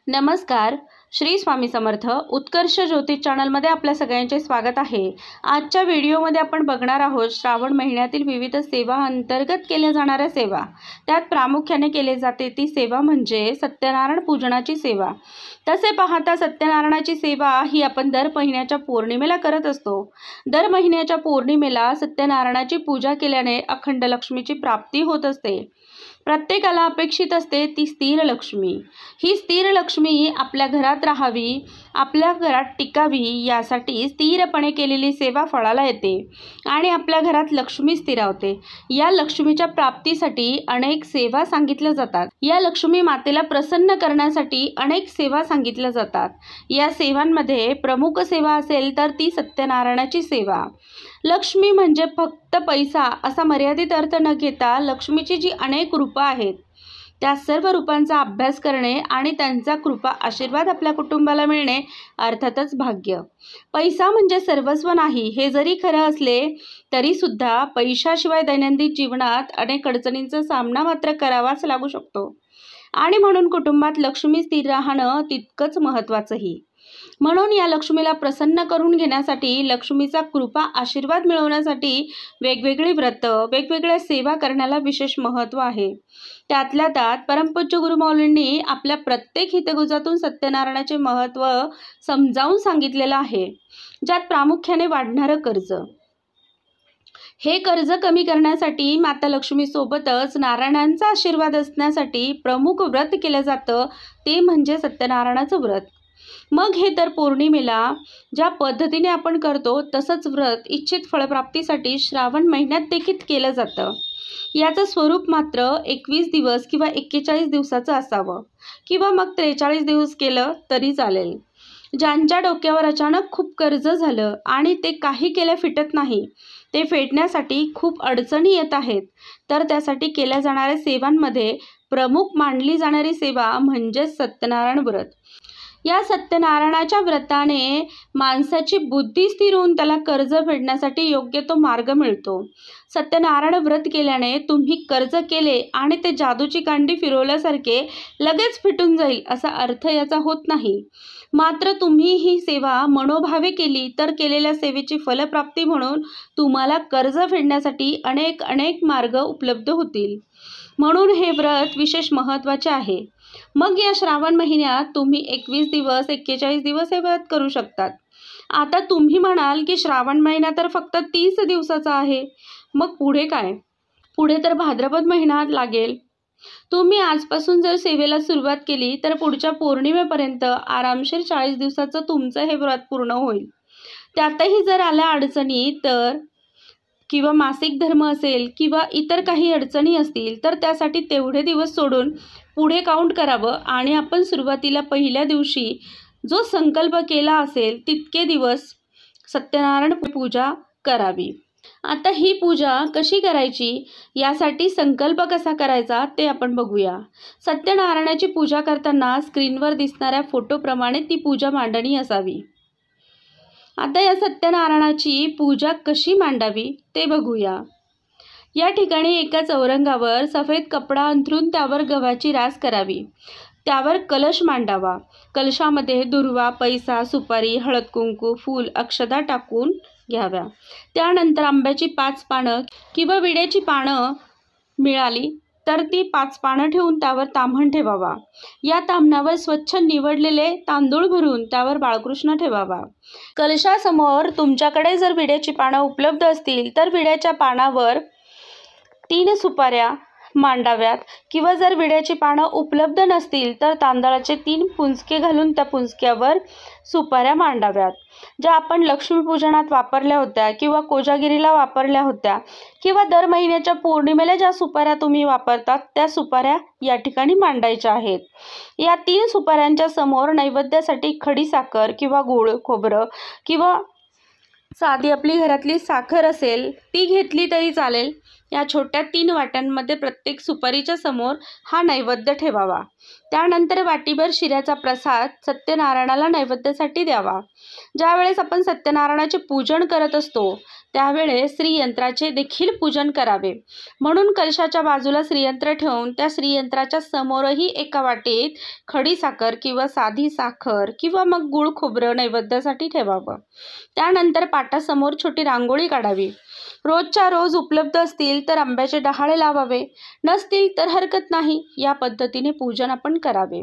नमस्कार. श्री स्वामी समर्थ. उत्कर्ष ज्योतिष चॅनलमध्ये आपल्या सगळ्यांचे स्वागत आहे. आजच्या व्हिडिओमध्ये आपण बघणार आहोत श्रावण महिन्यातील विविध सेवा अंतर्गत केल्या जाणाऱ्या सेवा. त्यात प्रामुख्याने केले जाते ती सेवा म्हणजे सत्यनारायण पूजनाची सेवा. तसे पाहता सत्यनारायणाची सेवा ही आपण दर महिन्याच्या पौर्णिमेला करत असतो. दर महिन्याच्या पौर्णिमेला सत्यनारायणाची पूजा केल्याने अखंड लक्ष्मीची प्राप्ती होत असते. प्रत्येकाला अपेक्षित असते ती स्थिर लक्ष्मी. ही स्थिर लक्ष्मी आपल्या घरात राहावी, आपल्या घरात टिकावी यासाठी स्थिरपणे केलेली सेवा फळाला येते आणि आपल्या घरात लक्ष्मी स्थिरावते. या लक्ष्मीच्या प्राप्तीसाठी अनेक सेवा सांगितल्या जातात. या लक्ष्मी मातेला प्रसन्न करण्यासाठी अनेक सेवा सांगितल्या जातात. या सेवांमध्ये प्रमुख सेवा असेल तर ती सत्यनारायणाची सेवा. लक्ष्मी म्हणजे फक्त पैसा असा मर्यादित अर्थ न घेता लक्ष्मीची जी अनेक रूपं आहेत त्या सर्व रूपांचा अभ्यास करणे आणि त्यांचा कृपा आशीर्वाद आपल्या कुटुंबाला मिळणे अर्थातच भाग्य. पैसा म्हणजे सर्वस्व नाही हे जरी खरं असले तरी सुद्धा पैशाशिवाय दैनंदिन जीवनात अनेक अडचणींचा सामना मात्र करावाच लागू शकतो आणि म्हणून कुटुंबात लक्ष्मी स्थिर राहणं तितकंच महत्त्वाचंही. म्हणून या लक्ष्मीला प्रसन्न करून घेण्यासाठी, लक्ष्मीचा कृपा आशीर्वाद मिळवण्यासाठी वेगवेगळी व्रत, वेगवेगळ्या सेवा करण्याला विशेष महत्त्व आहे. त्यातल्या त्यात परमपूज्य गुरुमाऊलींनी आपल्या प्रत्येक हितगुजातून सत्यनारायणाचे महत्त्व समजावून सांगितलेलं आहे. ज्यात प्रामुख्याने वाढणारं कर्ज. हे कर्ज कमी करण्यासाठी माता लक्ष्मीसोबतच नारायणांचा आशीर्वाद असण्यासाठी प्रमुख व्रत केलं जातं ते म्हणजे सत्यनारायणाचं व्रत. मग हे तर पौर्णिमेला ज्या पद्धतीने आपण करतो तसंच व्रत इच्छित फळप्राप्तीसाठी श्रावण महिन्यात देखील केलं जातं. याचं स्वरूप मात्र 21 दिवस किंवा 41 दिवसाचं असावं किंवा मग 43 दिवस केलं तरी चालेल. ज्यांच्या डोक्यावर अचानक खूप कर्ज झालं आणि ते काही केल्या फिटत नाही, ते फेडण्यासाठी खूप अडचणी येत आहेत, तर त्यासाठी केल्या जाणाऱ्या सेवांमध्ये प्रमुख मानली जाणारी सेवा म्हणजे सत्यनारायण व्रत. या सत्यनारायणाच्या व्रताने माणसाची बुद्धी स्थिर होऊन त्याला कर्ज फेडण्यासाठी योग्य तो मार्ग मिळतो. सत्यनारायण व्रत केल्याने तुम्ही कर्ज केले आणि ते जादूची कांडी फिरवल्यासारखे लगेच फिटून जाईल असा अर्थ याचा होत नाही. मात्र तुम्ही ही सेवा मनोभावे केली तर केलेल्या सेवेची फलप्राप्ती म्हणून तुम्हाला कर्ज फेडण्यासाठी अनेक मार्ग उपलब्ध होतील. म्हणून हे व्रत विशेष महत्त्वाचे आहे. मग या श्रावण महिन्यात तुम्ही 21 दिवस 41 दिवस हे व्रत करू शकतात. आता तुम्ही म्हणाल की श्रावण महिना तर फक्त 30 दिवसाचा आहे, मग पुढे काय? पुढे तर भाद्रपद महिना लागेल. तुम्ही आजपासून जर सेवेला सुरुवात केली तर पुढच्या पौर्णिमेपर्यंत आरामशीर 40 दिवसाचं तुमचं हे व्रत पूर्ण होईल. त्यातही जर आल्या अडचणी तर किंवा मासिक धर्म असेल किंवा इतर काही अडचणी असतील तर त्यासाठी तेवढे दिवस सोडून पुढे काउंट करावं आणि आपण सुरुवातीला पहिल्या दिवशी जो संकल्प केला असेल तितके दिवस सत्यनारायण पूजा करावी. आता ही पूजा कशी करायची, यासाठी संकल्प कसा करायचा ते आपण बघूया. सत्यनारायणाची पूजा करताना स्क्रीनवर दिसणाऱ्या फोटोप्रमाणे ती पूजा मांडणी असावी. आता या सत्यनारायणाची पूजा कशी मांडावी ते बघूया. या ठिकाणी एका चौरंगावर सफेद कपडा अंथरून त्यावर गव्हाची रास करावी. त्यावर कलश मांडावा. कलशामध्ये दुर्वा, पैसा, सुपारी, हळद कुंकू, फूल, अक्षता टाकून घ्याव्या. त्यानंतर आंब्याची 5 पानं किंवा विड्याची पानं मिळाली तर ती 5 पानं ठेवून त्यावर ताम्हण ठेवावा. या ताम्हणावर स्वच्छ निवडलेले तांदूळ भरून त्यावर बाळकृष्ण ठेवावा. कलशासमोर तुमच्याकडे जर विड्याची पानं उपलब्ध असतील तर विड्याच्या पानावर 3 सुपाऱ्या मांडाव्यात किंवा जर विड्याची पानं उपलब्ध नसतील तर तांदळाचे 3 पुंजके घालून त्या पुंजक्यावर सुपाऱ्या मांडाव्यात. ज्या आपण लक्ष्मीपूजनात वापरल्या होत्या किंवा कोजागिरीला वापरल्या होत्या किंवा दर महिन्याच्या पौर्णिमेला ज्या सुपाऱ्या तुम्ही वापरतात त्या सुपाऱ्या या ठिकाणी मांडायच्या आहेत. या 3 सुपाऱ्यांच्या समोर नैवेद्यासाठी खडी साखर किंवा गूळ, खोबरं किंवा साधी आपली घरातली साखर असेल ती घेतली तरी चालेल. या छोट्या 3 वाट्यांमध्ये प्रत्येक सुपारीच्या समोर हा नैवेद्य ठेवावा. त्यानंतर वाटीभर शिऱ्याचा प्रसाद सत्यनारायणाला नैवेद्यासाठी द्यावा. ज्यावेळेस आपण सत्यनारायणाचे पूजन करत असतो त्यावेळेस श्रीयंत्राचे देखील पूजन करावे. म्हणून कलशाच्या बाजूला श्रीयंत्र ठेवून त्या श्रीयंत्राच्या समोरही एका वाटीत खडी साखर किंवा साधी साखर किंवा मग गूळ खोबरं नैवेद्यासाठी ठेवावं. त्यानंतर पाटासमोर छोटी रांगोळी काढावी. रोजच्या रोज उपलब्ध असतील तर आंब्याचे डहाळे लावावे, नसतील तर हरकत नाही. या पद्धतीने पूजन आपण करावे.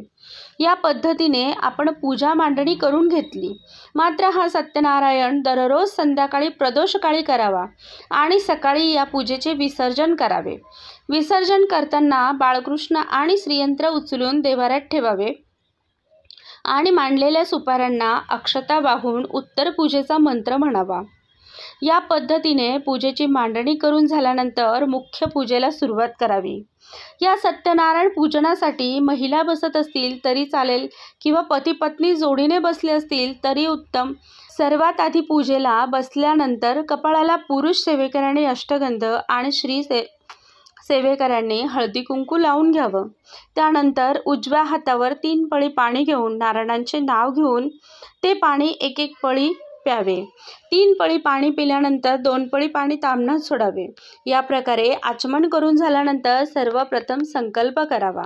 या पद्धतीने आपण पूजा मांडणी करून घेतली. मात्र हा सत्यनारायण दररोज संध्याकाळी प्रदोषकाळी करावा आणि सकाळी या पूजेचे विसर्जन करावे. विसर्जन करताना बाळकृष्ण आणि श्रीयंत्र उचलून देव्हाऱ्यात ठेवावे आणि मांडलेल्या सुपाऱ्यांना अक्षता वाहून उत्तर पूजेचा मंत्र म्हणावा. या पद्धतीने पूजेची मांडणी करून झाल्यानंतर मुख्य पूजेला सुरुवात करावी. या सत्यनारायण पूजनासाठी महिला बसत असतील तरी चालेल किंवा पती पत्नी जोडीने बसले असतील तरी उत्तम. सर्वात आधी पूजेला बसल्यानंतर कपाळाला पुरुष सेवेकऱ्यांनी अष्टगंध आणि स्त्री सेवेकऱ्यांनी हळदी कुंकू लावून घ्यावं. त्यानंतर उजव्या हातावर 3 पळी पाणी घेऊन नारायणांचे नाव घेऊन ते पाणी एक एक पळी प्यावे. 3 पळी पाणी पिल्यानंतर 2 पळी पाणी ताम्हणात सोडावे. या प्रकारे आचमन करून झाल्यानंतर सर्वप्रथम संकल्प करावा.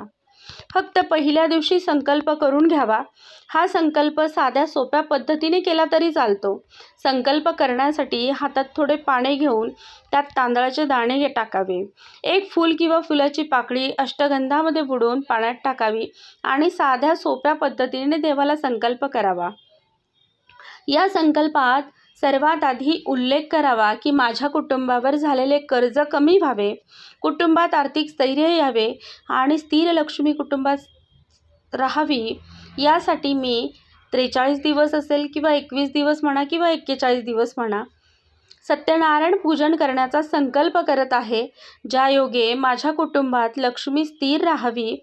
फक्त पहिल्या दिवशी संकल्प करून घ्यावा. हा संकल्प साध्या सोप्या पद्धतीने केला तरी चालतो. संकल्प करण्यासाठी हातात थोडे पाणी घेऊन त्यात तांदळाचे दाणे टाकावे. एक फूल किंवा फुलाची पाकळी अष्टगंधामध्ये बुडवून पाण्यात टाकावी आणि साध्या सोप्या पद्धतीने देवाला संकल्प करावा. या संकल्पात सर्वात आधी उल्लेख करावा की माझ्या कुटुंबावर झालेले कर्ज कमी व्हावे, कुटुंबात आर्थिक स्थैर्य यावे आणि स्थिर लक्ष्मी कुटुंबात राहावी. यासाठी मी 43 दिवस असेल किंवा 21 दिवस म्हणा किंवा 41 दिवस म्हणा सत्यनारायण पूजन करण्याचा संकल्प करत आहे. ज्या योगे माझ्या कुटुंबात लक्ष्मी स्थिर राहावी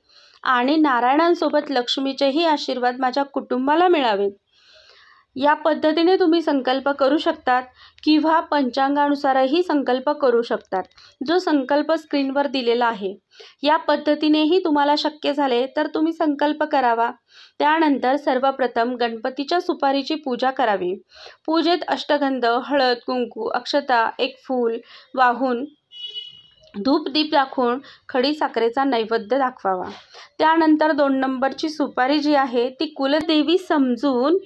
आणि नारायणांसोबत लक्ष्मीचेही आशीर्वाद माझ्या कुटुंबाला मिळावेत. या पद्धतीने तुम्ही संकल्प करू शकतात किंवा पंचांगानुसारही संकल्प करू शकतात. जो संकल्प स्क्रीनवर दिलेला आहे या पद्धतीनेही तुम्हाला शक्य झाले तर तुम्ही संकल्प करावा. त्यानंतर सर्वप्रथम गणपतीच्या सुपारीची पूजा करावी. पूजेत अष्टगंध, हळद, कुंकू, अक्षता, एक फूल वाहून धूप दीप दाखवून खडी साखरेचा नैवेद्य दाखवावा. त्यानंतर 2 नंबरची सुपारी जी आहे ती कुलदेवी समजून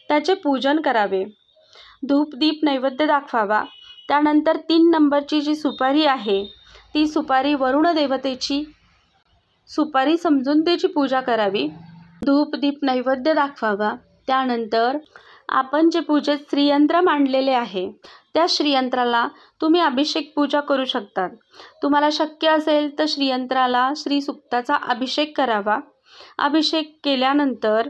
त्याचे पूजन करावे. धूप दीप नैवेद्य दाखवावा. त्यानंतर 3 नंबरची जी सुपारी आहे ती सुपारी वरुण देवतेची सुपारी समजून त्याची पूजा करावी. धूप दीप नैवेद्य दाखवावा. त्यानंतर आपण जे पूजेत श्रीयंत्र मांडलेले आहे त्या श्रीयंत्राला तुम्ही अभिषेक पूजा करू शकतात. तुम्हाला शक्य असेल तर श्रीयंत्राला श्रीसुक्ताचा अभिषेक करावा. अभिषेक केल्यानंतर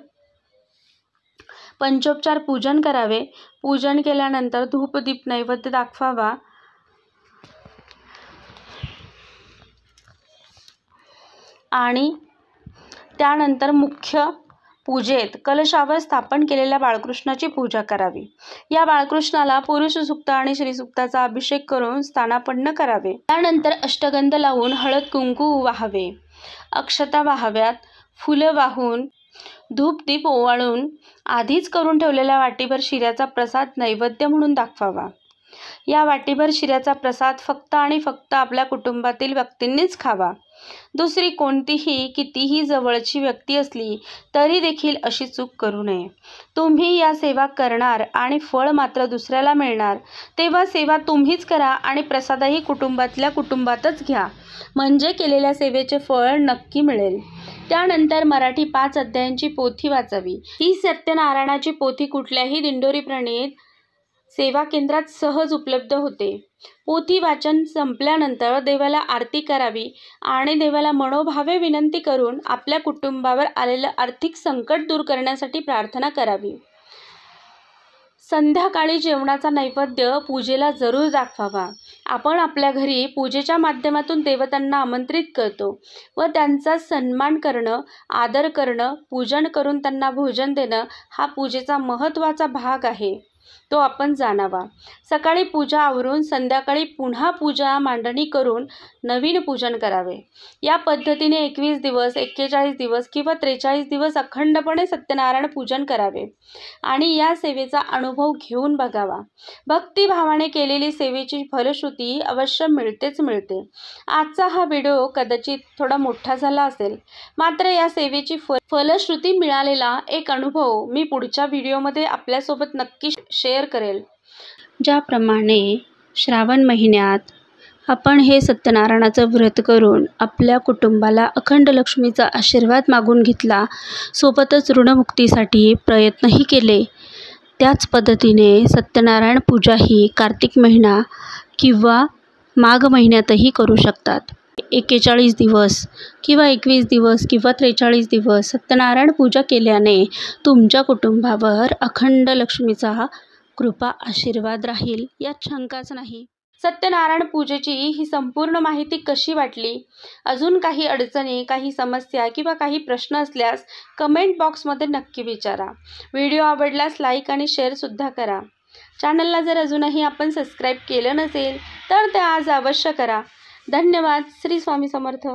पंचोपचार पूजन करावे. पूजन केल्यानंतर धूप दीप नैवेद्य दाखवावा आणि त्यानंतर मुख्य पूजेत कलशावर स्थापन केलेल्या बाळकृष्णाची पूजा करावी. या बाळकृष्णाला पुरुष सुक्त आणि श्रीसुक्ताचा अभिषेक करून स्थानापन्न करावे. त्यानंतर अष्टगंध लावून हळद कुंकू वाहावे, अक्षता वाहाव्यात, फुलं वाहून धूप दीप ओवाळून आधीच करून ठेवलेल्या वाटीभर शिऱ्याचा प्रसाद नैवेद्य म्हणून दाखवावा. या वाटीभर शिऱ्याचा प्रसाद फक्त आणि फक्त आपल्या कुटुंबातील व्यक्तींनीच खावा. दुसरी कोणतीही कितीही जवळची व्यक्ती असली तरी देखील अशी चूक करू नये. तुम्ही या सेवा करणार आणि फळ मात्र दुसऱ्याला मिळणार, तेव्हा सेवा तुम्हीच करा आणि प्रसादही कुटुंबातल्या कुटुंबातच घ्या, म्हणजे केलेल्या सेवेचे फळ नक्की मिळेल. त्यानंतर मराठी 5 अध्यायांची पोथी वाचावी. ही सत्यनारायणाची पोथी कुठल्याही दिंडोरी प्रणीत सेवा केंद्रात सहज उपलब्ध होते. पोथी वाचन संपल्यानंतर देवाला आरती करावी आणि देवाला मनोभावे विनंती करून आपल्या कुटुंबावर आलेलं आर्थिक संकट दूर करण्यासाठी प्रार्थना करावी. संध्याकाळी जेवणाचा नैवेद्य पूजेला जरूर दाखवावा. आपण आपल्या घरी पूजेच्या माध्यमातून देवतांना आमंत्रित करतो व त्यांचा सन्मान करणं, आदर करणं, पूजन करून त्यांना भोजन देणं हा पूजेचा महत्त्वाचा भाग आहे. तो आपण जाणावा। सकाळी पूजा आवरून संध्याकाळी पुन्हा पूजा मांडणी करून नवीन पूजन करावे। या पद्धतीने 21 दिवस, 41 दिवस किंवा 43 दिवस अखंडपणे सत्यनारायण पूजन करावे आणि या सेवेचा अनुभव घेऊन बघावा। भक्तिभावाने केलेली सेवेची फलश्रुती अवश्य मिळतेच मिळते। आजचा हा व्हिडिओ कदाचित थोडा मोठा झाला असेल, मात्र या सेवेची फलश्रुती मिळालेला एक अनुभव मी पुढच्या व्हिडिओमध्ये आपल्यासोबत नक्की शेअर करेल। ज्याप्रमाणे श्रावण महिन्यात आपण हे सत्यनारायणाचं व्रत करून आपल्या कुटुंबाला अखंड लक्ष्मीचा आशीर्वाद मागून घेतला, सोबतच ऋणमुक्तीसाठी प्रयत्नही केले, त्याच पद्धतीने सत्यनारायण पूजा ही कार्तिक महिना किंवा माघ महिन्यातही करू शकतात। 41 दिवस किंवा 21 दिवस किंवा 43 दिवस सत्यनारायण पूजा केल्याने तुमच्या कुटुंबावर अखंड लक्ष्मीचा कृपा आशीर्वाद राहील, यात शंकाच नाही। सत्यनारायण पूजेची ही संपूर्ण माहिती कशी वाटली? अजून काही अडचणी, काही समस्या किंवा काही प्रश्न असल्यास कमेंट बॉक्समध्ये नक्की विचारा। व्हिडिओ आवडल्यास लाईक आणि शेअरसुद्धा करा। चॅनलला जर अजूनही आपण सबस्क्राईब केलं नसेल तर ते आज अवश्य करा। धन्यवाद। श्री स्वामी समर्थ।